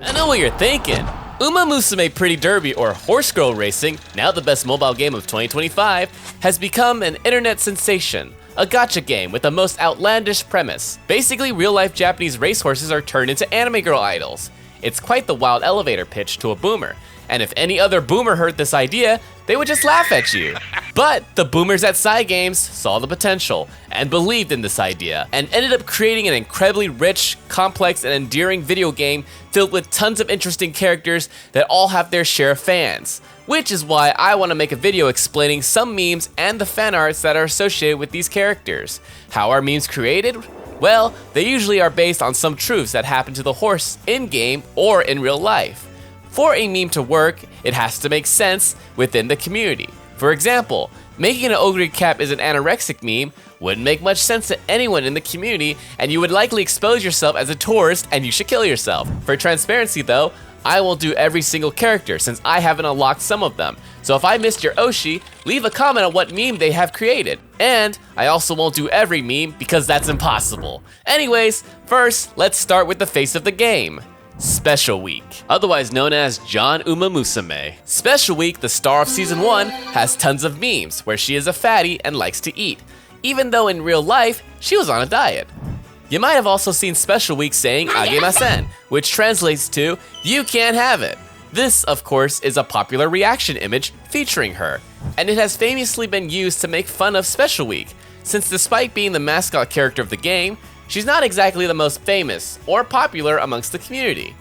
I know what you're thinking. Uma Musume Pretty Derby, or Horse Girl Racing, now the best mobile game of 2025, has become an internet sensation. A gacha game with the most outlandish premise. Basically, real-life Japanese racehorses are turned into anime girl idols. It's quite the wild elevator pitch to a boomer. And if any other boomer heard this idea, they would just laugh at you. But the boomers at cygames saw the potential and believed in this idea and ended up creating an incredibly rich, complex, and endearing video game filled with tons of interesting characters that all have their share of fans. Which is why I want to make a video explaining some memes and the fan arts that are associated with these characters. How are memes created? Well, they usually are based on some truths that happen to the horse in-game or in real life. For a meme to work, it has to make sense within the community. For example, making an Oguri Cap is an anorexic meme wouldn't make much sense to anyone in the community, and you would likely expose yourself as a tourist and you should kill yourself. For transparency though, I won't do every single character since I haven't unlocked some of them. So if I missed your Oshi, leave a comment on what meme they have created. And I also won't do every meme because that's impossible. Anyways, first, let's start with the face of the game. Special Week, otherwise known as John Uma Musume. Special Week, the star of Season 1, has tons of memes where she is a fatty and likes to eat, even though in real life, she was on a diet. You might have also seen Special Week saying agemasen, which translates to, you can't have it. This, of course, is a popular reaction image featuring her, and it has famously been used to make fun of Special Week, since despite being the mascot character of the game, she's not exactly the most famous or popular amongst the community.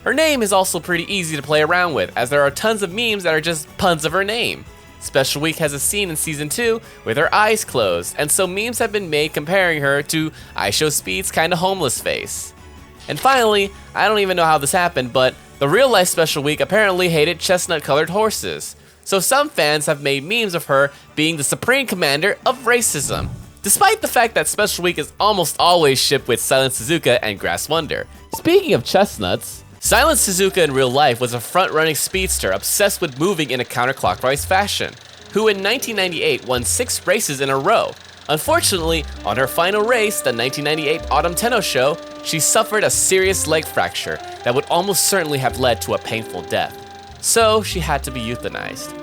Her name is also pretty easy to play around with, as there are tons of memes that are just puns of her name. Special Week has a scene in Season 2 with her eyes closed, and so memes have been made comparing her to I Show Speed's kinda homeless face. And finally, I don't even know how this happened, but the real life Special Week apparently hated chestnut colored horses. So some fans have made memes of her being the supreme commander of racism. Despite the fact that Special Week is almost always shipped with Silent Suzuka and Grass Wonder. Speaking of chestnuts, Silent Suzuka in real life was a front-running speedster obsessed with moving in a counterclockwise fashion, who in 1998 won 6 races in a row. Unfortunately, on her final race, the 1998 Autumn Tenno Show, she suffered a serious leg fracture that would almost certainly have led to a painful death. So she had to be euthanized.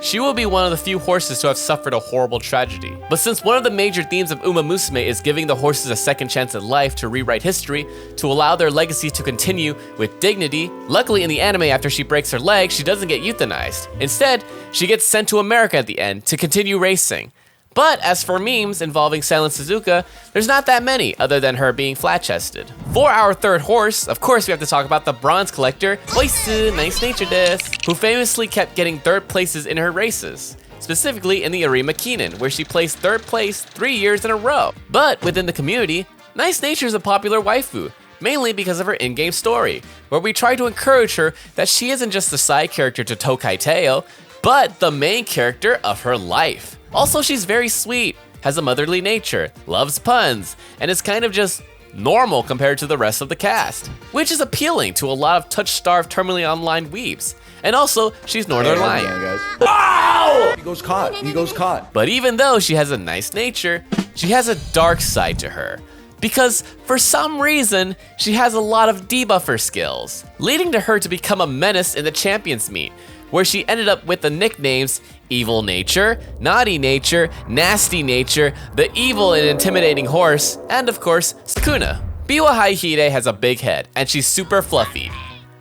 She will be one of the few horses to have suffered a horrible tragedy. But since one of the major themes of Uma Musume is giving the horses a second chance at life to rewrite history, to allow their legacy to continue with dignity, luckily in the anime after she breaks her leg, she doesn't get euthanized. Instead, she gets sent to America at the end to continue racing. But as for memes involving Silent Suzuka, there's not that many other than her being flat-chested. For our third horse, of course we have to talk about the bronze collector, Oisu, nice nature desu, who famously kept getting third places in her races. Specifically in the Arima Kinen, where she placed third place 3 years in a row. But within the community, Nice Nature is a popular waifu, mainly because of her in-game story, where we try to encourage her that she isn't just a side character to Tokai Teo, but the main character of her life. Also, she's very sweet, has a motherly nature, loves puns, and is kind of just normal compared to the rest of the cast, which is appealing to a lot of touch-starved terminally online weebs. And also, she's Northern Lion. Ow! He goes caught. But even though she has a nice nature, she has a dark side to her. Because for some reason, she has a lot of debuffer skills, leading to her to become a menace in the Champions Meet, where she ended up with the nicknames Evil Nature, Naughty Nature, Nasty Nature, the Evil and Intimidating Horse, and of course, Sukuna. Biwa Haihide has a big head, and she's super fluffy.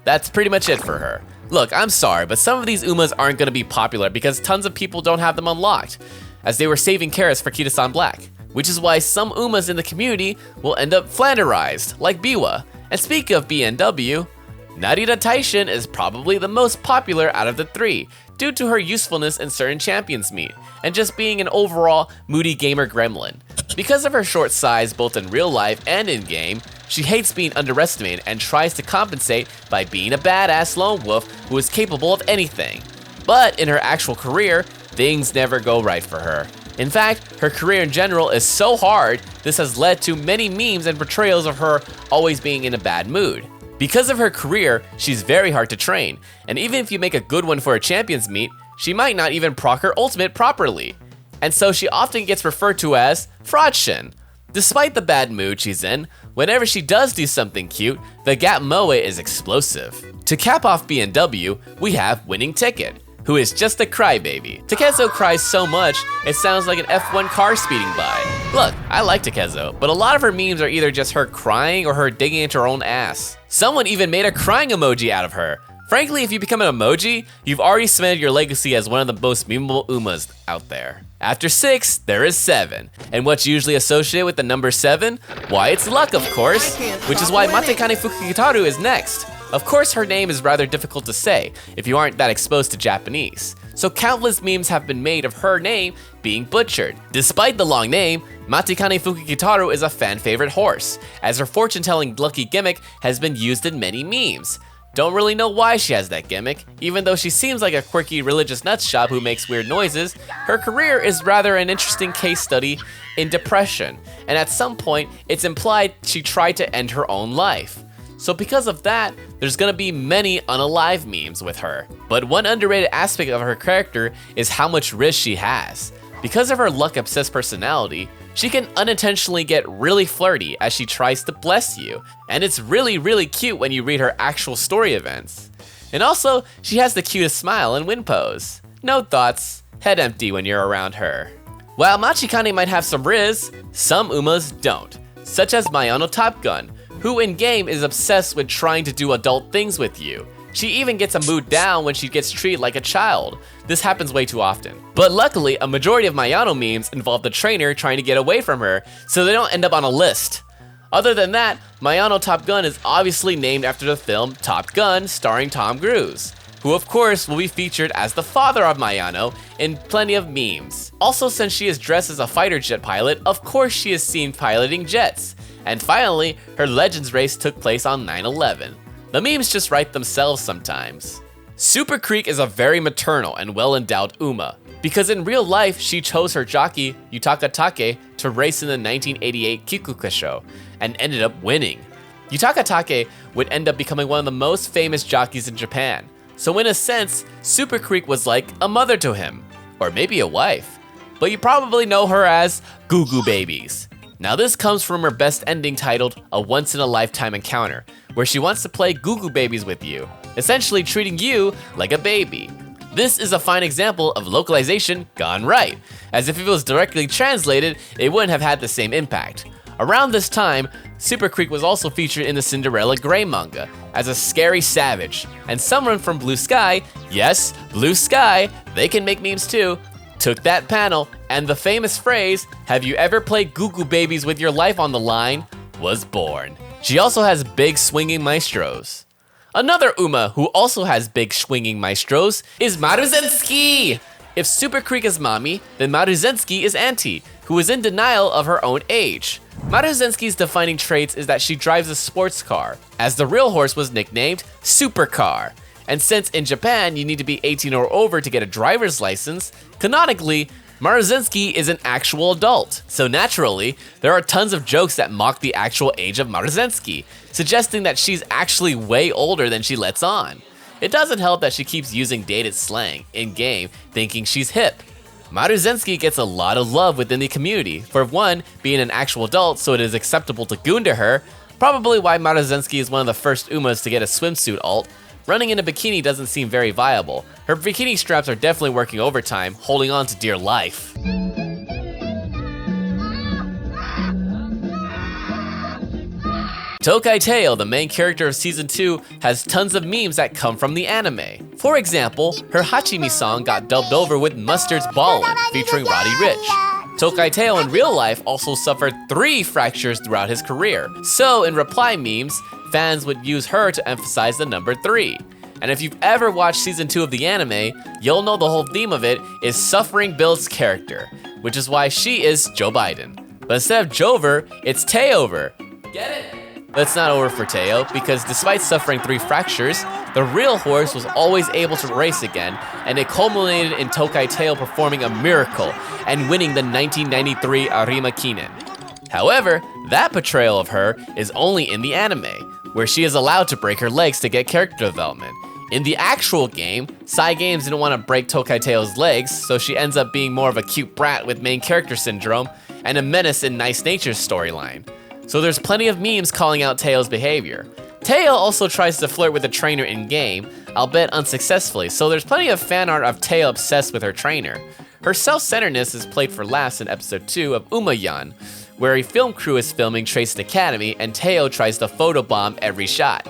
That's pretty much it for her. Look, I'm sorry, but some of these Umas aren't gonna be popular because tons of people don't have them unlocked, as they were saving carrots for Kita-san Black, which is why some Umas in the community will end up Flanderized, like Biwa. And speaking of BNW, Narita Taishin is probably the most popular out of the 3, due to her usefulness in certain Champions Meet, and just being an overall moody gamer gremlin. Because of her short size both in real life and in-game, she hates being underestimated and tries to compensate by being a badass lone wolf who is capable of anything. But in her actual career, things never go right for her. In fact, her career in general is so hard, this has led to many memes and portrayals of her always being in a bad mood. Because of her career, she's very hard to train, and even if you make a good one for a Champions Meet, she might not even proc her ultimate properly. And so she often gets referred to as Fraudshin. Despite the bad mood she's in, whenever she does do something cute, the Gap Moe is explosive. To cap off B&W, we have Winning Ticket, who is just a crybaby. Takezo cries so much, it sounds like an F1 car speeding by. Look, I like Takezo, but a lot of her memes are either just her crying or her digging into her own ass. Someone even made a crying emoji out of her. Frankly, if you become an emoji, you've already cemented your legacy as one of the most memeable Umas out there. After 6, there is 7. And what's usually associated with the number 7? Why, it's luck, of course. Which is why Matekane Fukugitaru is next. Of course, her name is rather difficult to say if you aren't that exposed to Japanese. So countless memes have been made of her name being butchered. Despite the long name, Matekane Fukugitaru is a fan favorite horse, as her fortune-telling lucky gimmick has been used in many memes. Don't really know why she has that gimmick. Even though she seems like a quirky religious nutshop who makes weird noises, her career is rather an interesting case study in depression, and at some point, it's implied she tried to end her own life. So because of that, there's gonna be many unalive memes with her. But one underrated aspect of her character is how much risk she has. Because of her luck-obsessed personality, she can unintentionally get really flirty as she tries to bless you, and it's really cute when you read her actual story events. And also, she has the cutest smile and win pose. No thoughts, head empty when you're around her. While Machikane might have some riz, some Umas don't, such as Mayano Top Gun, who in-game is obsessed with trying to do adult things with you. She even gets a mood down when she gets treated like a child. This happens way too often. But luckily, a majority of Mayano memes involve the trainer trying to get away from her, so they don't end up on a list. Other than that, Mayano Top Gun is obviously named after the film Top Gun starring Tom Cruise, who of course will be featured as the father of Mayano in plenty of memes. Also, since she is dressed as a fighter jet pilot, of course she is seen piloting jets. And finally, her Legends race took place on 9/11. The memes just write themselves sometimes. Super Creek is a very maternal and well-endowed Uma, because in real life, she chose her jockey, Yutaka Take, to race in the 1988 Kikuka show, and ended up winning. Yutaka Take would end up becoming one of the most famous jockeys in Japan, so in a sense, Super Creek was like a mother to him, or maybe a wife. But you probably know her as Goo Goo Babies. Now this comes from her best ending titled A Once in a Lifetime Encounter, where she wants to play Goo Goo Babies with you, essentially treating you like a baby. This is a fine example of localization gone right, as if it was directly translated, it wouldn't have had the same impact. Around this time, Super Creek was also featured in the Cinderella Grey manga as a scary savage, and someone from Blue Sky, yes, Blue Sky, they can make memes too, took that panel, and the famous phrase, "Have you ever played Goo Goo Babies with your life on the line?" was born. She also has big swinging maestros. Another Uma who also has big swinging maestros is Maruzensky! If Super Creek is mommy, then Maruzensky is auntie, who is in denial of her own age. Maruzensky's defining traits is that she drives a sports car, as the real horse was nicknamed Supercar. And since in Japan you need to be 18 or over to get a driver's license, canonically, Maruzensky is an actual adult. So naturally, there are tons of jokes that mock the actual age of Maruzensky, suggesting that she's actually way older than she lets on. It doesn't help that she keeps using dated slang in-game, thinking she's hip. Maruzensky gets a lot of love within the community, for one, being an actual adult so it is acceptable to goon to her, probably why Maruzensky is one of the first Umas to get a swimsuit alt. Running in a bikini doesn't seem very viable. Her bikini straps are definitely working overtime, holding on to dear life. Tokai Teo, the main character of Season 2, has tons of memes that come from the anime. For example, her Hachimi song got dubbed over with Mustard's Ballin', featuring Roddy Ricch. Tokai Teo in real life also suffered 3 fractures throughout his career, so in reply memes, fans would use her to emphasize the number 3. And if you've ever watched Season 2 of the anime, you'll know the whole theme of it is suffering builds character, which is why she is Joe Biden. But instead of Jover, it's Teover. Get it? But it's not over for Teo, because despite suffering 3 fractures, the real horse was always able to race again, and it culminated in Tokai Teo performing a miracle and winning the 1993 Arima Kinen. However, that portrayal of her is only in the anime, where she is allowed to break her legs to get character development. In the actual game, cygames didn't want to break Tokai Teo's legs, so she ends up being more of a cute brat with main character syndrome, and a menace in Nice Nature's storyline. So there's plenty of memes calling out Teo's behavior. Teo also tries to flirt with the trainer in-game, albeit unsuccessfully, so there's plenty of fan art of Teo obsessed with her trainer. Her self-centeredness is played for laughs in episode 2 of Uma-yan, where a film crew is filming Trace Academy and Teo tries to photobomb every shot.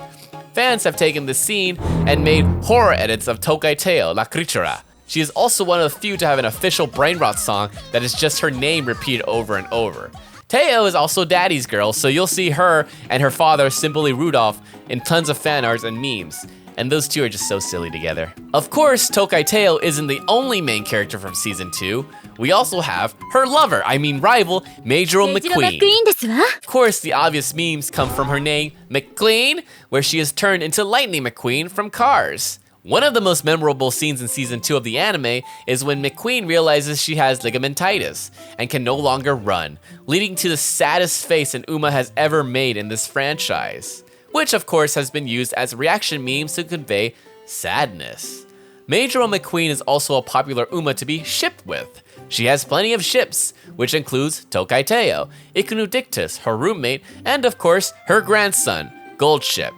Fans have taken this scene and made horror edits of Tokai Teo, La Creatura. She is also one of the few to have an official brain rot song that is just her name repeated over and over. Teo is also Daddy's girl, so you'll see her and her father, Simply Rudolph, in tons of fan arts and memes. And those two are just so silly together. Of course, Tokai Teo isn't the only main character from Season 2. We also have her lover, rival, Majoro McQueen. Of course, the obvious memes come from her name, McQueen, where she is turned into Lightning McQueen from Cars. One of the most memorable scenes in Season 2 of the anime is when McQueen realizes she has ligamentitis and can no longer run, leading to the saddest face an Uma has ever made in this franchise, which of course has been used as reaction memes to convey sadness. Majoro McQueen is also a popular Uma to be shipped with. She has plenty of ships, which includes Tokai Teo, Ikunu Dictus, her roommate, and of course her grandson, Gold Ship.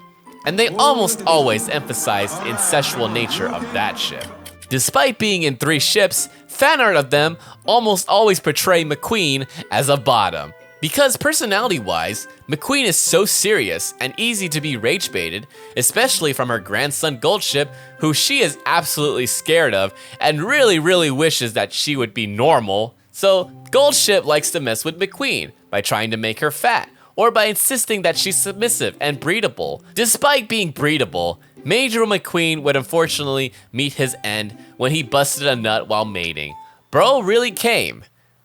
And they almost always emphasize the incestual nature of that ship. Despite being in 3 ships, fan art of them almost always portray McQueen as a bottom. Because personality-wise, McQueen is so serious and easy to be rage-baited, especially from her grandson Goldship, who she is absolutely scared of and really wishes that she would be normal. So Goldship likes to mess with McQueen by trying to make her fat, or by insisting that she's submissive and breedable. Despite being breedable, Majoro McQueen would unfortunately meet his end when he busted a nut while mating. Bro really came,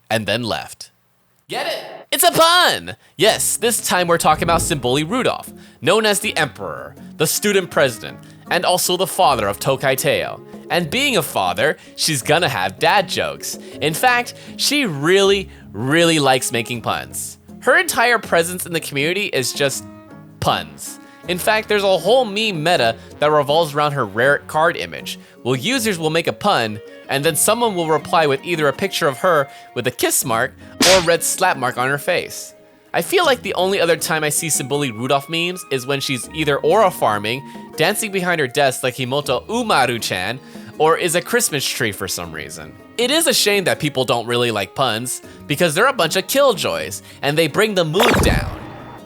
and then left. Get it? It's a pun! Yes, this time we're talking about Symboli Rudolph, known as the Emperor, the student president, and also the father of Tokai Teo. And being a father, she's gonna have dad jokes. In fact, she really likes making puns. Her entire presence in the community is just puns. In fact, there's a whole meme meta that revolves around her rare card image. Well, users will make a pun, and then someone will reply with either a picture of her with a kiss mark or a red slap mark on her face. I feel like the only other time I see Symboli Rudolph memes is when she's either aura farming, dancing behind her desk like Himoto Umaru-chan, or is a Christmas tree for some reason. It is a shame that people don't really like puns, because they're a bunch of killjoys, and they bring the mood down.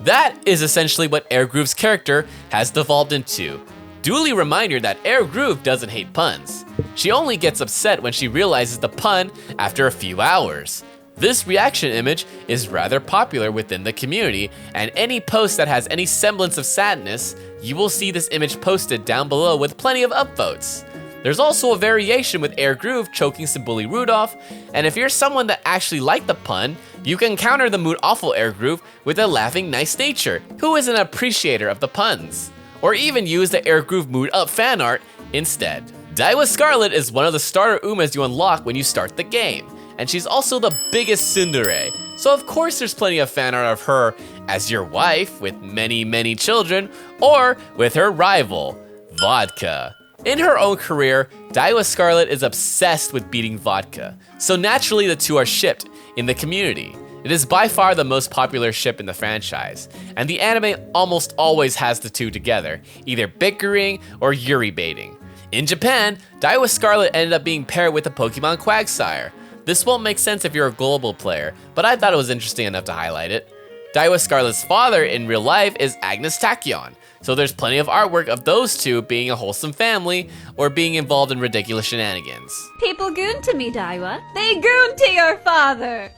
That is essentially what Air Groove's character has devolved into. Duly reminder that Air Groove doesn't hate puns. She only gets upset when she realizes the pun after a few hours. This reaction image is rather popular within the community, and any post that has any semblance of sadness, you will see this image posted down below with plenty of upvotes. There's also a variation with Air Groove choking Symboli Rudolph, and if you're someone that actually liked the pun, you can counter the mood awful Air Groove with a laughing Nice Nature, who is an appreciator of the puns. Or even use the Air Groove mood up fan art instead. Daiwa Scarlet is one of the starter Umas you unlock when you start the game, and she's also the biggest tsundere, so of course there's plenty of fan art of her as your wife with many children, or with her rival, Vodka. In her own career, Daiwa Scarlet is obsessed with beating Vodka, so naturally the two are shipped in the community. It is by far the most popular ship in the franchise, and the anime almost always has the two together, either bickering or Yuri baiting. In Japan, Daiwa Scarlet ended up being paired with the Pokemon Quagsire. This won't make sense if you're a global player, but I thought it was interesting enough to highlight it. Daiwa Scarlet's father in real life is Agnes Tachyon, so there's plenty of artwork of those two being a wholesome family or being involved in ridiculous shenanigans. People goon to me, Daiwa. They goon to your father.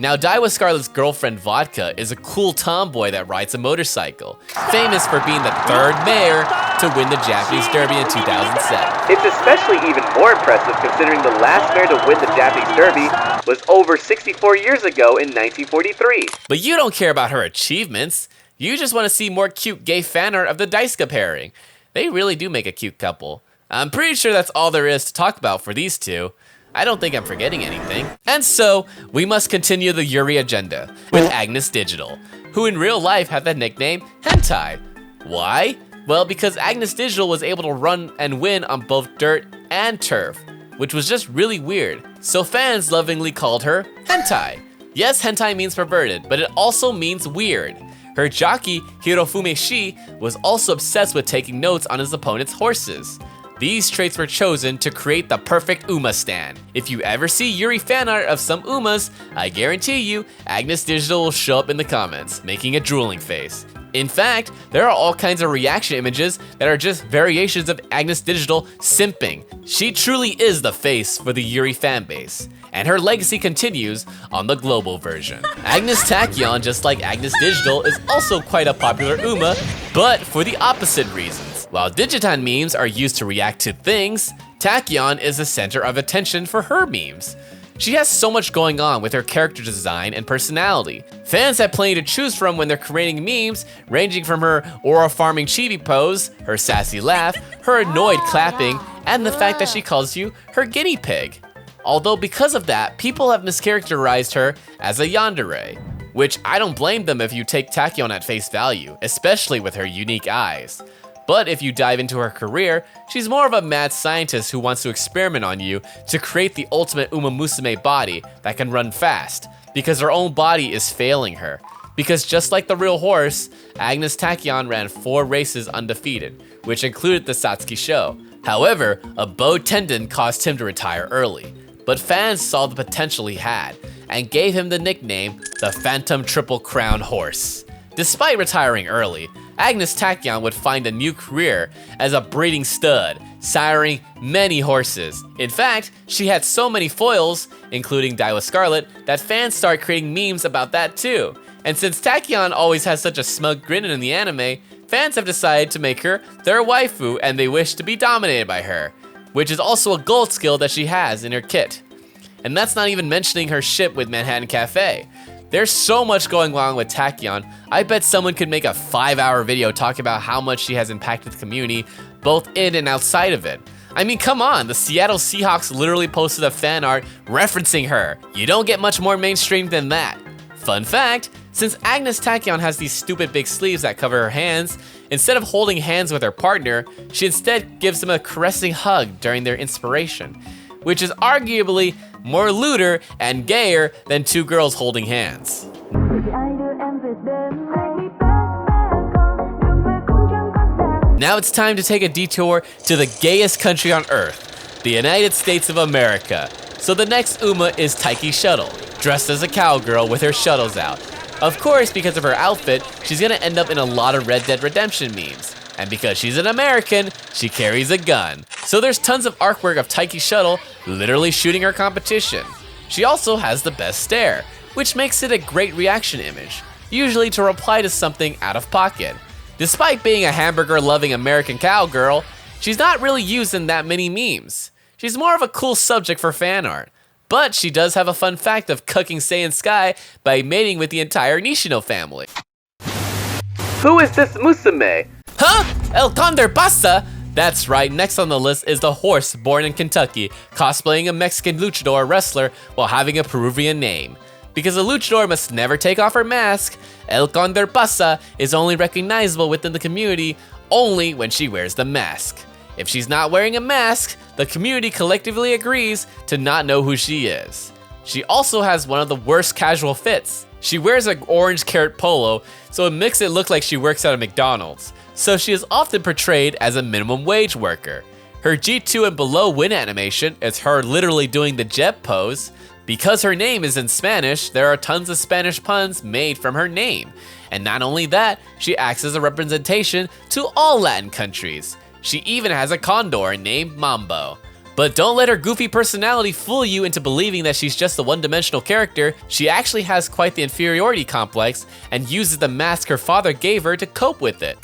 Now, Daiwa Scarlet's girlfriend Vodka is a cool tomboy that rides a motorcycle, famous for being the third mayor to win the Japanese Derby in 2007. It's especially even more impressive considering the last mayor to win the Japanese Derby was over 64 years ago in 1943. But you don't care about her achievements. You just want to see more cute gay fan art of the Daisuke pairing. They really do make a cute couple. I'm pretty sure that's all there is to talk about for these two. I don't think I'm forgetting anything. And so, we must continue the Yuri agenda with Agnes Digital, who in real life have the nickname Hentai. Why? Well, because Agnes Digital was able to run and win on both dirt and turf, which was just really weird. So fans lovingly called her Hentai. Yes, hentai means perverted, but it also means weird. Her jockey, Hirofumi Shi, was also obsessed with taking notes on his opponent's horses. These traits were chosen to create the perfect Uma stan. If you ever see Yuri fan art of some Umas, I guarantee you, Agnes Digital will show up in the comments, making a drooling face. In fact, there are all kinds of reaction images that are just variations of Agnes Digital simping. She truly is the face for the Yuri fanbase, and her legacy continues on the global version. Agnes Tachyon, just like Agnes Digital, is also quite a popular Uma, but for the opposite reasons. While Digitan memes are used to react to things, Tachyon is the center of attention for her memes. She has so much going on with her character design and personality. Fans have plenty to choose from when they're creating memes, ranging from her aura farming chibi pose, her sassy laugh, her annoyed clapping, and the fact that she calls you her guinea pig. Although because of that, people have mischaracterized her as a yandere, which I don't blame them if you take Tachyon at face value, especially with her unique eyes. But if you dive into her career, she's more of a mad scientist who wants to experiment on you to create the ultimate Uma Musume body that can run fast, because her own body is failing her. Because just like the real horse, Agnes Tachyon ran 4 races undefeated, which included the Satsuki show. However, a bowed tendon caused him to retire early. But fans saw the potential he had, and gave him the nickname, the Phantom Triple Crown Horse. Despite retiring early, Agnes Tachyon would find a new career as a breeding stud, siring many horses. In fact, she had so many foils, including Daiwa Scarlet, that fans start creating memes about that too. And since Tachyon always has such a smug grin in the anime, fans have decided to make her their waifu and they wish to be dominated by her, which is also a gold skill that she has in her kit. And that's not even mentioning her ship with Manhattan Cafe. There's so much going on with Tachyon, I bet someone could make a 5-hour video talking about how much she has impacted the community, both in and outside of it. I mean, come on, the Seattle Seahawks literally posted a fan art referencing her. You don't get much more mainstream than that. Fun fact, since Agnes Tachyon has these stupid big sleeves that cover her hands, instead of holding hands with her partner, she instead gives him a caressing hug during their inspiration, which is arguably more lewder and gayer than 2 girls holding hands. Now it's time to take a detour to the gayest country on earth, the United States of America. So the next Uma is Tiki Shuttle, dressed as a cowgirl with her shuttles out. Of course, because of her outfit, she's gonna end up in a lot of Red Dead Redemption memes. And because she's an American, she carries a gun. So there's tons of artwork of Tiki Shuttle literally shooting her competition. She also has the best stare, which makes it a great reaction image, usually to reply to something out of pocket. Despite being a hamburger-loving American cowgirl, she's not really used in that many memes. She's more of a cool subject for fan art. But she does have a fun fact of cucking Saiyan Sky by mating with the entire Nishino family. Who is this Musume? Huh? El Condor Pasa? That's right, next on the list is the horse born in Kentucky, cosplaying a Mexican luchador wrestler while having a Peruvian name. Because a luchador must never take off her mask, El Condor Pasa is only recognizable within the community only when she wears the mask. If she's not wearing a mask, the community collectively agrees to not know who she is. She also has one of the worst casual fits. She wears an orange carrot polo, so it makes it look like she works at a McDonald's. So she is often portrayed as a minimum wage worker. Her G2 and below win animation is her literally doing the Jeb pose. Because her name is in Spanish, there are tons of Spanish puns made from her name. And not only that, she acts as a representation to all Latin countries. She even has a condor named Mambo. But don't let her goofy personality fool you into believing that she's just a one-dimensional character. She actually has quite the inferiority complex and uses the mask her father gave her to cope with it.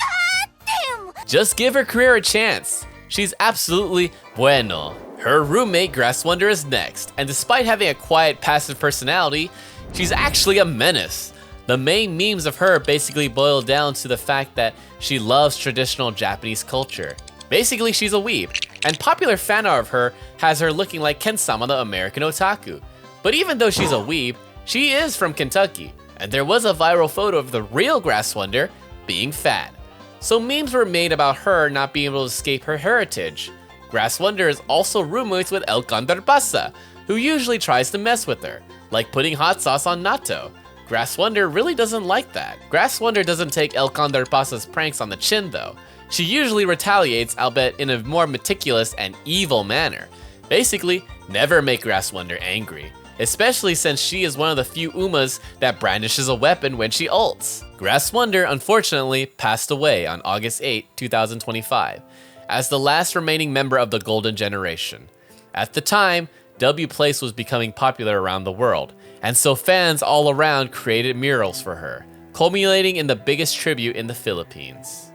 Just give her career a chance. She's absolutely bueno. Her roommate Grass Wonder is next, and despite having a quiet, passive personality, she's actually a menace. The main memes of her basically boil down to the fact that she loves traditional Japanese culture. Basically, she's a weeb, and popular fan art of her has her looking like Ken-sama the American otaku. But even though she's a weeb, she is from Kentucky, and there was a viral photo of the real Grass Wonder being fat. So memes were made about her not being able to escape her heritage. Grass Wonder is also roommates with El Condor Pasa, who usually tries to mess with her. like putting hot sauce on natto. Grass Wonder really doesn't like that. Grass Wonder doesn't take El Condor Pasa's pranks on the chin though. She usually retaliates, albeit in a more meticulous and evil manner. Basically, never make Grass Wonder angry, especially since she is one of the few Umas that brandishes a weapon when she ults. Grass Wonder unfortunately passed away on August 8, 2025, as the last remaining member of the Golden Generation. At the time, W Place was becoming popular around the world, and so fans all around created murals for her, culminating in the biggest tribute in the Philippines.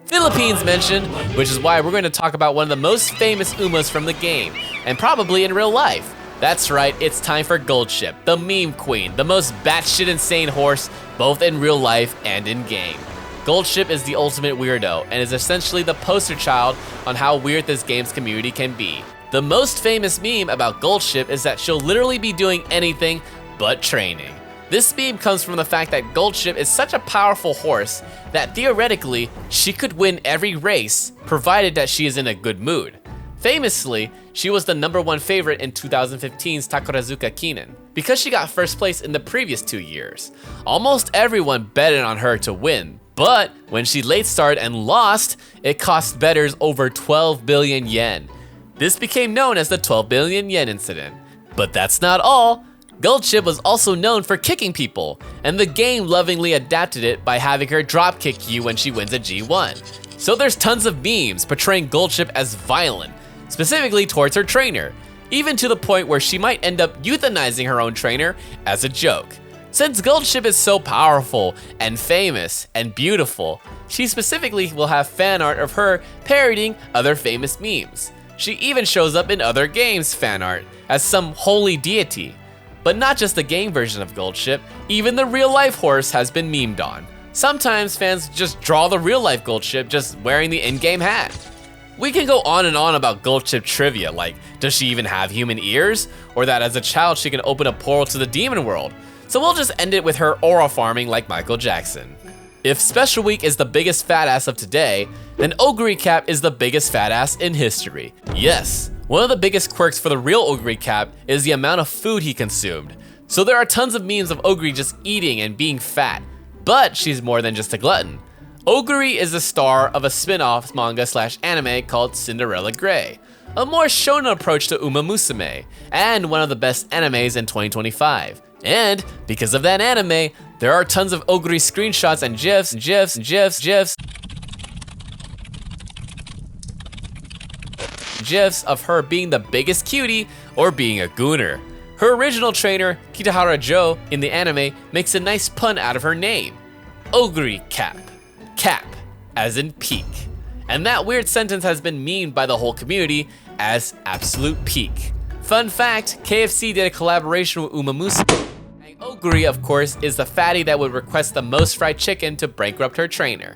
Philippines mentioned, which is why we're going to talk about one of the most famous Umas from the game, and probably in real life. That's right, it's time for Goldship, the meme queen, the most batshit insane horse, both in real life and in game. Goldship is the ultimate weirdo, and is essentially the poster child on how weird this game's community can be. The most famous meme about Goldship is that she'll literally be doing anything but training. This meme comes from the fact that Goldship is such a powerful horse that theoretically, she could win every race, provided that she is in a good mood. Famously, she was the #1 favorite in 2015's Takarazuka Kinen, because she got first place in the previous 2 years. Almost everyone betted on her to win, but when she late started and lost, it cost bettors over 12 billion yen. This became known as the 12 billion yen incident. But that's not all. Goldship was also known for kicking people, and the game lovingly adapted it by having her drop kick you when she wins a G1. So there's tons of memes portraying Goldship as violent, specifically towards her trainer, even to the point where she might end up euthanizing her own trainer as a joke. Since Goldship is so powerful and famous and beautiful, she specifically will have fan art of her parodying other famous memes. She even shows up in other games' fan art as some holy deity. But not just the game version of Goldship, even the real-life horse has been memed on. Sometimes fans just draw the real-life Goldship just wearing the in-game hat. We can go on and on about Goldship trivia, like does she even have human ears? Or that as a child she can open a portal to the demon world. So we'll just end it with her aura farming like Michael Jackson. If Special Week is the biggest fat ass of today, then Oguri Cap is the biggest fat ass in history. Yes. One of the biggest quirks for the real Oguri Cap is the amount of food he consumed. So there are tons of memes of Oguri just eating and being fat, but she's more than just a glutton. Oguri is the star of a spin-off manga/anime called Cinderella Grey, a more shonen approach to Uma Musume, and one of the best animes in 2025. And because of that anime, there are tons of Oguri screenshots and GIFs of her being the biggest cutie or being a gooner. Her original trainer, Kitahara Jo, in the anime makes a nice pun out of her name. Oguri Cap. Cap, as in peak. And that weird sentence has been memed by the whole community as absolute peak. Fun fact, KFC did a collaboration with Uma Musume. And Oguri, of course, is the fatty that would request the most fried chicken to bankrupt her trainer.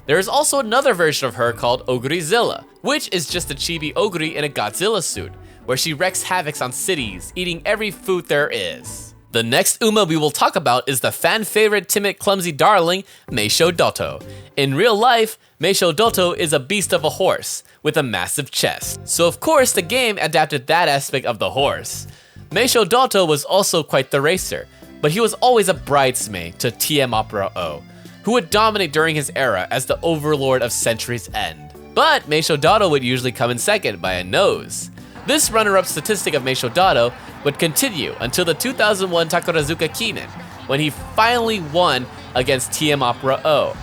There is also another version of her called Ogurizilla, which is just a chibi Oguri in a Godzilla suit, where she wreaks havoc on cities, eating every food there is. The next Uma we will talk about is the fan favorite timid clumsy darling, Meisho Doto. In real life, Meisho Doto is a beast of a horse, with a massive chest. So of course the game adapted that aspect of the horse. Meisho Doto was also quite the racer, but he was always a bridesmaid to TM Opera O, who would dominate during his era as the overlord of Century's End. But Meisho Doto would usually come in second by a nose. This runner-up statistic of Meisho Doto would continue until the 2001 Takarazuka Kinen, when he finally won against TM Opera O.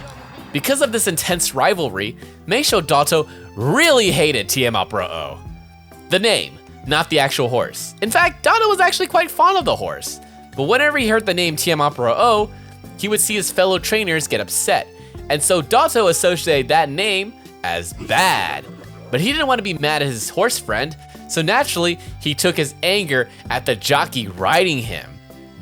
Because of this intense rivalry, Meisho Doto really hated TM Opera O. The name, not the actual horse. In fact, Doto was actually quite fond of the horse. But whenever he heard the name TM Opera O, he would see his fellow trainers get upset, and so Doto associated that name as bad. But he didn't want to be mad at his horse friend, so naturally, he took his anger at the jockey riding him.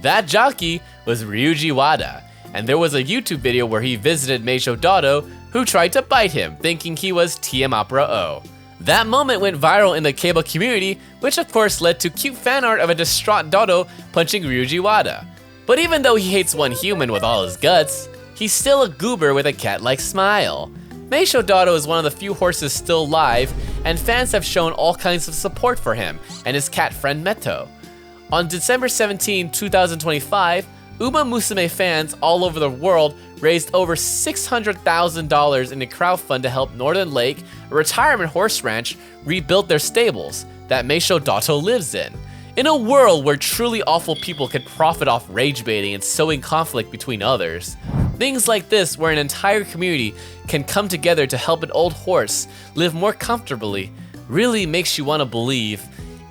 That jockey was Ryuji Wada, and there was a YouTube video where he visited Meisho Doto, who tried to bite him, thinking he was TM Opera O. That moment went viral in the cable community, which of course led to cute fan art of a distraught Doto punching Ryuji Wada. But even though he hates one human with all his guts, he's still a goober with a cat-like smile. Meisho Doto is one of the few horses still alive, and fans have shown all kinds of support for him and his cat friend Meto. On December 17, 2025, Uma Musume fans all over the world raised over $600,000 in a crowdfund to help Northern Lake, a retirement horse ranch, rebuild their stables that Meisho Doto lives in. In a world where truly awful people can profit off rage baiting and sowing conflict between others, things like this where an entire community can come together to help an old horse live more comfortably really makes you want to believe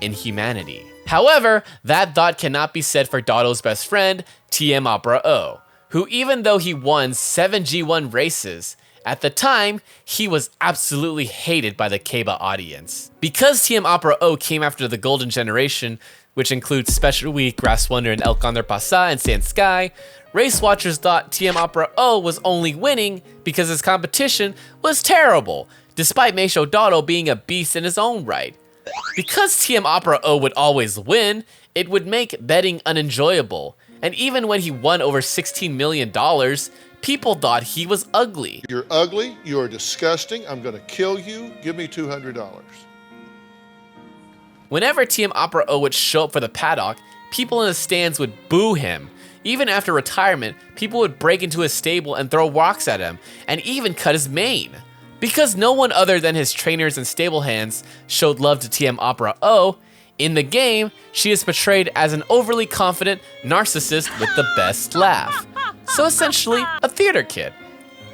in humanity. However, that thought cannot be said for Doto's best friend, TM Opera O, who even though he won 7 G1 races, at the time, he was absolutely hated by the Keiba audience. Because TM Opera O came after the Golden Generation, which includes Special Week, Grass Wonder, and El Condor Pasa and Sand Sky, race watchers thought TM Opera O was only winning because his competition was terrible, despite Meisho Doto being a beast in his own right. Because TM Opera O would always win, it would make betting unenjoyable, and even when he won over $16 million, people thought he was ugly. You're ugly, you're disgusting, I'm gonna kill you, give me $200. Whenever TM Opera O would show up for the paddock, people in the stands would boo him. Even after retirement, people would break into his stable and throw rocks at him, and even cut his mane. Because no one other than his trainers and stable hands showed love to TM Opera O, in the game, she is portrayed as an overly confident narcissist with the best laugh. So essentially, a theater kid.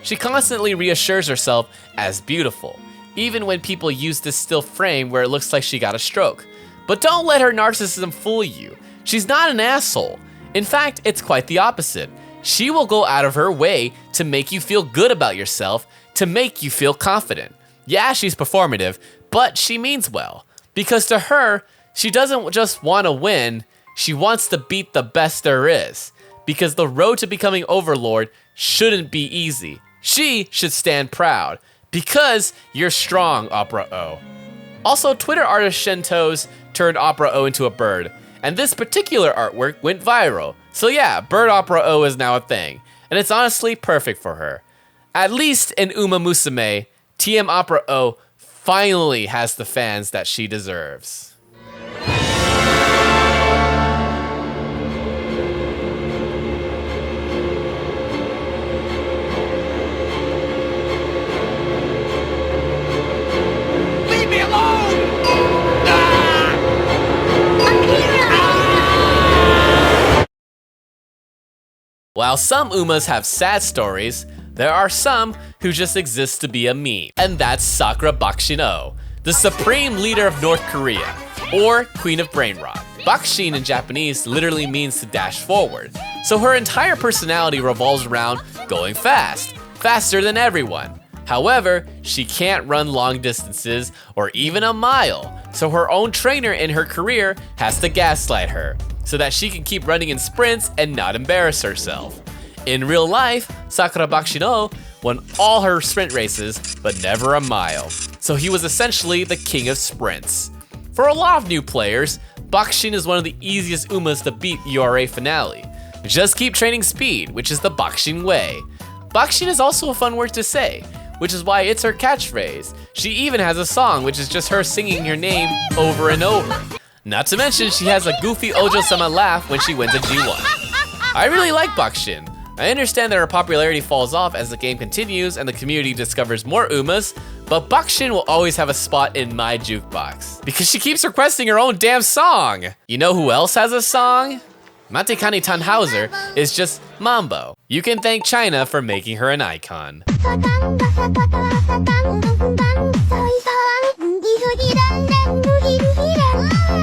She constantly reassures herself as beautiful, even when people use this still frame where it looks like she got a stroke. But don't let her narcissism fool you. She's not an asshole. In fact, it's quite the opposite. She will go out of her way to make you feel good about yourself, to make you feel confident. Yeah, she's performative, but she means well. Because to her, she doesn't just want to win, she wants to beat the best there is. Because the road to becoming Overlord shouldn't be easy. She should stand proud. Because you're strong, Opera O. Also, Twitter artist Shento's turned Opera O into a bird, and this particular artwork went viral. So yeah, Bird Opera O is now a thing, and it's honestly perfect for her. At least in Uma Musume, TM Opera O finally has the fans that she deserves. While some Umas have sad stories, there are some who just exist to be a meme. And that's Sakura Bakushin O, the supreme leader of North Korea, or Queen of Brain Rot. Bakushin in Japanese literally means to dash forward, so her entire personality revolves around going fast, faster than everyone. However, she can't run long distances or even a mile, so her own trainer in her career has to gaslight her, so that she can keep running in sprints and not embarrass herself. In real life, Sakura Bakushin O won all her sprint races, but never a mile. So he was essentially the king of sprints. For a lot of new players, Bakushin is one of the easiest Umas to beat URA finale. Just keep training speed, which is the Bakushin way. Bakushin is also a fun word to say, which is why it's her catchphrase. She even has a song, which is just her singing her name over and over. Not to mention, she has a goofy Ojo-sama laugh when she wins a G1. I really like Bakushin. I understand that her popularity falls off as the game continues and the community discovers more Umas, but Bakushin will always have a spot in my jukebox, because she keeps requesting her own damn song. You know who else has a song? Matekani Tannhauser is just Mambo. You can thank China for making her an icon.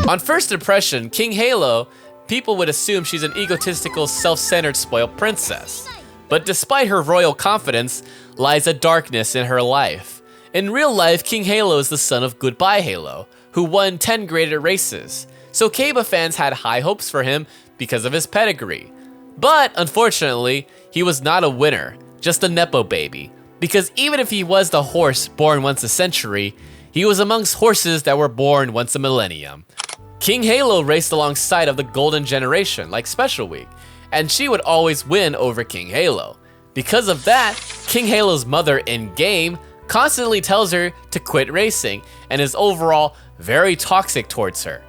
On first impression, King Halo, people would assume she's an egotistical, self-centered, spoiled princess. But despite her royal confidence, lies a darkness in her life. In real life, King Halo is the son of Goodbye Halo, who won 10 graded races. So Keiba fans had high hopes for him because of his pedigree. But unfortunately, he was not a winner, just a Nepo baby. Because even if he was the horse born once a century, he was amongst horses that were born once a millennium. King Halo raced alongside of the Golden Generation, like Special Week, and she would always win over King Halo. Because of that, King Halo's mother in-game constantly tells her to quit racing and is overall very toxic towards her.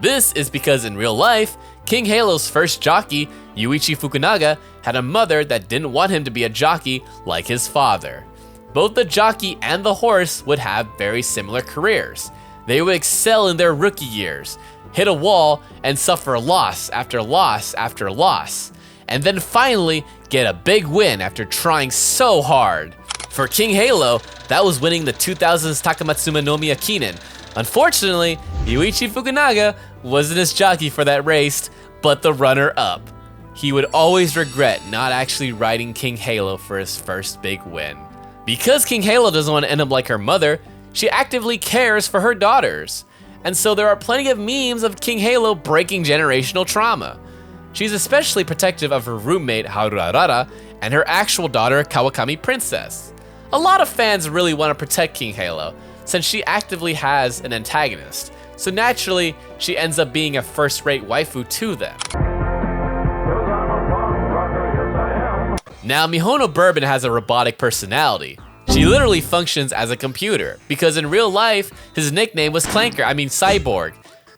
This is because in real life, King Halo's first jockey, Yuichi Fukunaga, had a mother that didn't want him to be a jockey like his father. Both the jockey and the horse would have very similar careers. They would excel in their rookie years, hit a wall, and suffer loss after loss after loss, and then finally get a big win after trying so hard. For King Halo, that was winning the 2000s Takamatsu no Miya Kinen. Unfortunately, Yuichi Fukunaga wasn't his jockey for that race, but the runner-up. He would always regret not actually riding King Halo for his first big win. Because King Halo doesn't want to end up like her mother, she actively cares for her daughters. And so there are plenty of memes of King Halo breaking generational trauma. She's especially protective of her roommate Haru Urara and her actual daughter Kawakami Princess. A lot of fans really want to protect King Halo, since she actively has an antagonist, so naturally, she ends up being a first-rate waifu to them. Now, Mihono Bourbon has a robotic personality. She literally functions as a computer, because in real life, his nickname was Cyborg,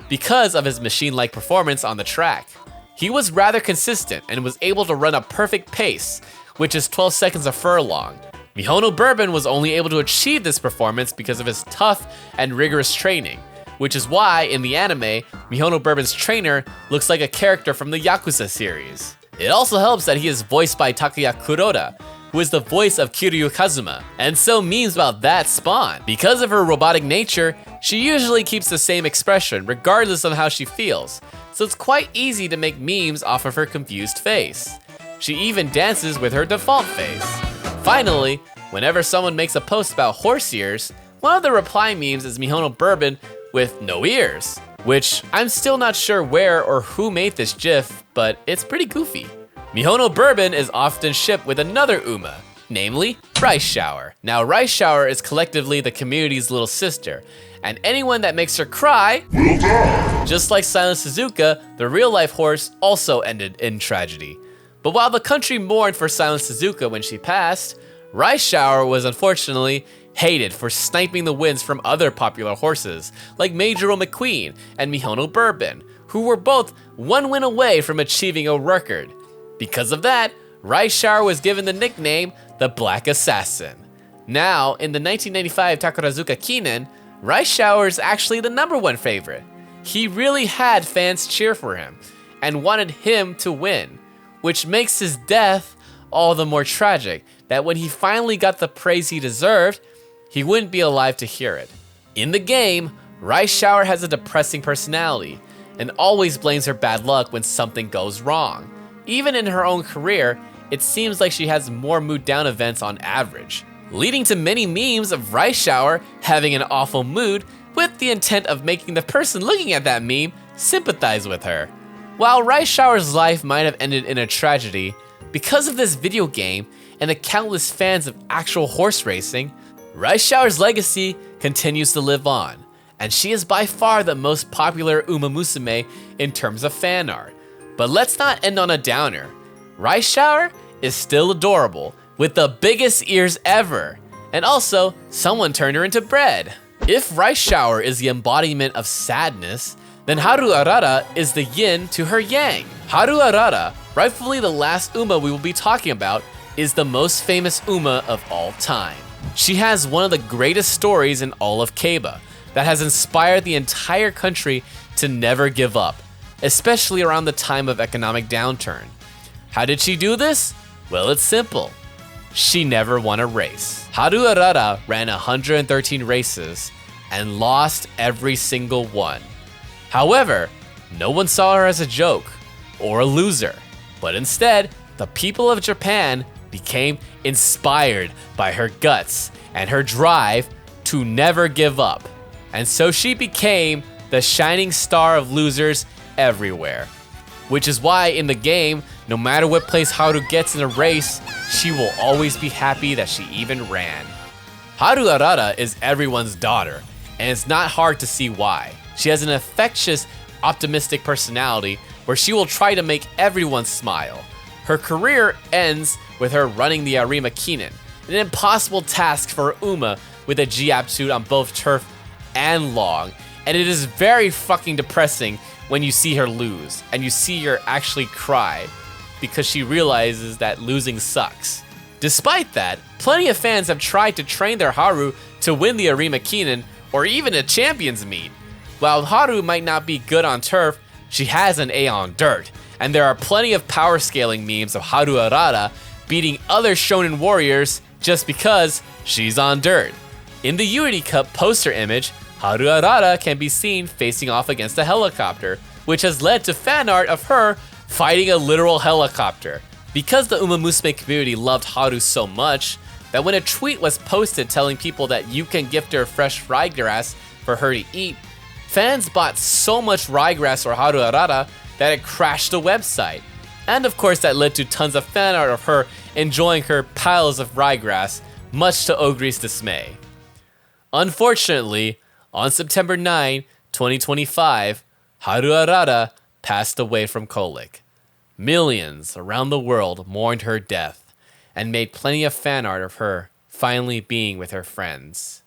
because of his machine-like performance on the track. He was rather consistent and was able to run a perfect pace, which is 12 seconds a furlong. Mihono Bourbon was only able to achieve this performance because of his tough and rigorous training, which is why in the anime, Mihono Bourbon's trainer looks like a character from the Yakuza series. It also helps that he is voiced by Takuya Kuroda, who is the voice of Kiryu Kazuma, and so memes about that spawn. Because of her robotic nature, she usually keeps the same expression regardless of how she feels, so it's quite easy to make memes off of her confused face. She even dances with her default face. Finally, whenever someone makes a post about horse ears, one of the reply memes is Mihono Bourbon with no ears, which I'm still not sure where or who made this gif, but it's pretty goofy. Mihono Bourbon is often shipped with another Uma, namely Rice Shower. Now, Rice Shower is collectively the community's little sister, and anyone that makes her cry will die. Just like Silent Suzuka, the real-life horse also ended in tragedy. But while the country mourned for Silent Suzuka when she passed, Rice Shower was unfortunately hated for sniping the wins from other popular horses like Majoro McQueen and Mihono Bourbon, who were both one win away from achieving a record. Because of that, Rice Shower was given the nickname the Black Assassin. Now, in the 1995 Takarazuka Kinen, Rice Shower is actually the #1 favorite. He really had fans cheer for him and wanted him to win, which makes his death all the more tragic, that when he finally got the praise he deserved, he wouldn't be alive to hear it. In the game, Rice Shower has a depressing personality and always blames her bad luck when something goes wrong. Even in her own career, it seems like she has more mood down events on average, leading to many memes of Rice Shower having an awful mood with the intent of making the person looking at that meme sympathize with her. While Rice Shower's life might have ended in a tragedy, because of this video game and the countless fans of actual horse racing, Rice Shower's legacy continues to live on, and she is by far the most popular Uma Musume in terms of fan art. But let's not end on a downer. Rice Shower is still adorable, with the biggest ears ever, and also, someone turned her into bread. If Rice Shower is the embodiment of sadness, then Haru Urara is the yin to her yang. Haru Urara, rightfully the last Uma we will be talking about, is the most famous Uma of all time. She has one of the greatest stories in all of Keiba that has inspired the entire country to never give up, especially around the time of economic downturn. How did she do this? Well, it's simple. She never won a race. Haru Urara ran 113 races and lost every single one. However, no one saw her as a joke or a loser, but instead, the people of Japan became inspired by her guts and her drive to never give up. And so she became the shining star of losers everywhere. Which is why in the game, no matter what place Haru gets in a race, she will always be happy that she even ran. Haru Urara is everyone's daughter, and it's not hard to see why. She has an infectious, optimistic personality where she will try to make everyone smile. Her career ends with her running the Arima Kinen, an impossible task for Uma with a G-aptitude on both turf and long, And it is very fucking depressing when you see her lose, and you see her actually cry, because she realizes that losing sucks. Despite that, plenty of fans have tried to train their Haru to win the Arima Kinen, or even a champions meet. While Haru might not be good on turf, she has an A on dirt, and there are plenty of power scaling memes of Haru Urara beating other shonen warriors just because she's on dirt. In the Unity Cup poster image, Haru Urara can be seen facing off against a helicopter, which has led to fan art of her fighting a literal helicopter. Because the Uma Musume community loved Haru so much, that when a tweet was posted telling people that you can gift her fresh ryegrass for her to eat, fans bought so much ryegrass or Haru Urara that it crashed the website. And of course that led to tons of fan art of her enjoying her piles of ryegrass, much to Oguri's dismay. Unfortunately, on September 9, 2025, Haru Urara passed away from colic. Millions around the world mourned her death and made plenty of fan art of her finally being with her friends.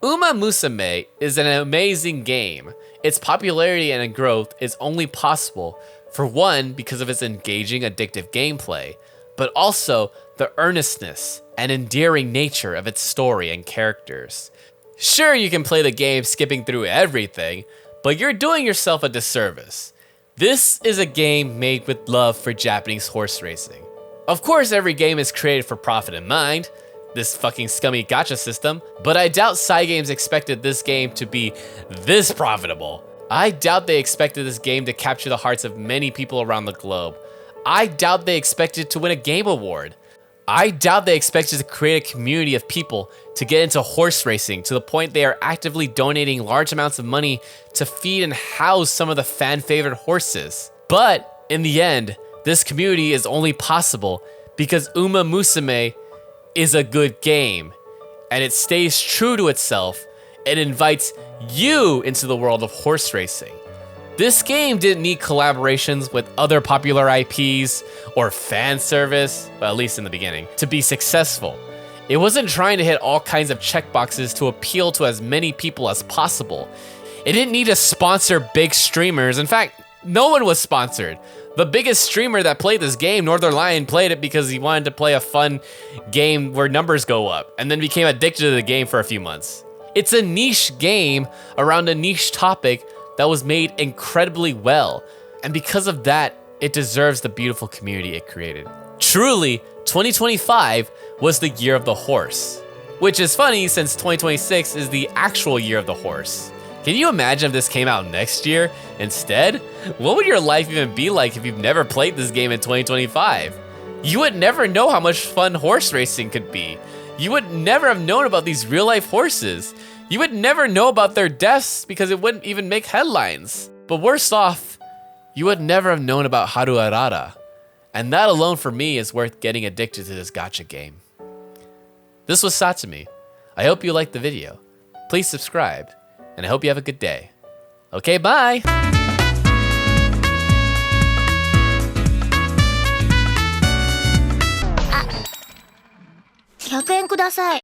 Uma Musume is an amazing game. Its popularity and growth is only possible, for one, because of its engaging, addictive gameplay, but also the earnestness and endearing nature of its story and characters. Sure, you can play the game skipping through everything, but you're doing yourself a disservice. This is a game made with love for Japanese horse racing. Of course, every game is created for profit in mind, this fucking scummy gacha system, but I doubt cygames expected this game to be this profitable. I doubt they expected this game to capture the hearts of many people around the globe. I doubt they expected to win a game award. I doubt they expected to create a community of people to get into horse racing to the point they are actively donating large amounts of money to feed and house some of the fan-favorite horses. But in the end, this community is only possible because Uma Musume is a good game, and it stays true to itself and invites you into the world of horse racing. This game didn't need collaborations with other popular IPs or fan service, well, at least in the beginning, to be successful. It wasn't trying to hit all kinds of checkboxes to appeal to as many people as possible. It didn't need to sponsor big streamers. In fact, no one was sponsored. The biggest streamer that played this game, Northern Lion, played it because he wanted to play a fun game where numbers go up, and then became addicted to the game for a few months. It's a niche game around a niche topic that was made incredibly well, and because of that, it deserves the beautiful community it created. Truly, 2025 was the year of the horse, which is funny since 2026 is the actual year of the horse. Can you imagine if this came out next year instead? What would your life even be like if you've never played this game in 2025? You would never know how much fun horse racing could be. You would never have known about these real-life horses. You would never know about their deaths because it wouldn't even make headlines. But worse off, you would never have known about Haru Urara. And that alone for me is worth getting addicted to this gacha game. This was Satumi. I hope you liked the video. Please subscribe, and I hope you have a good day. Okay, bye! 100円ください。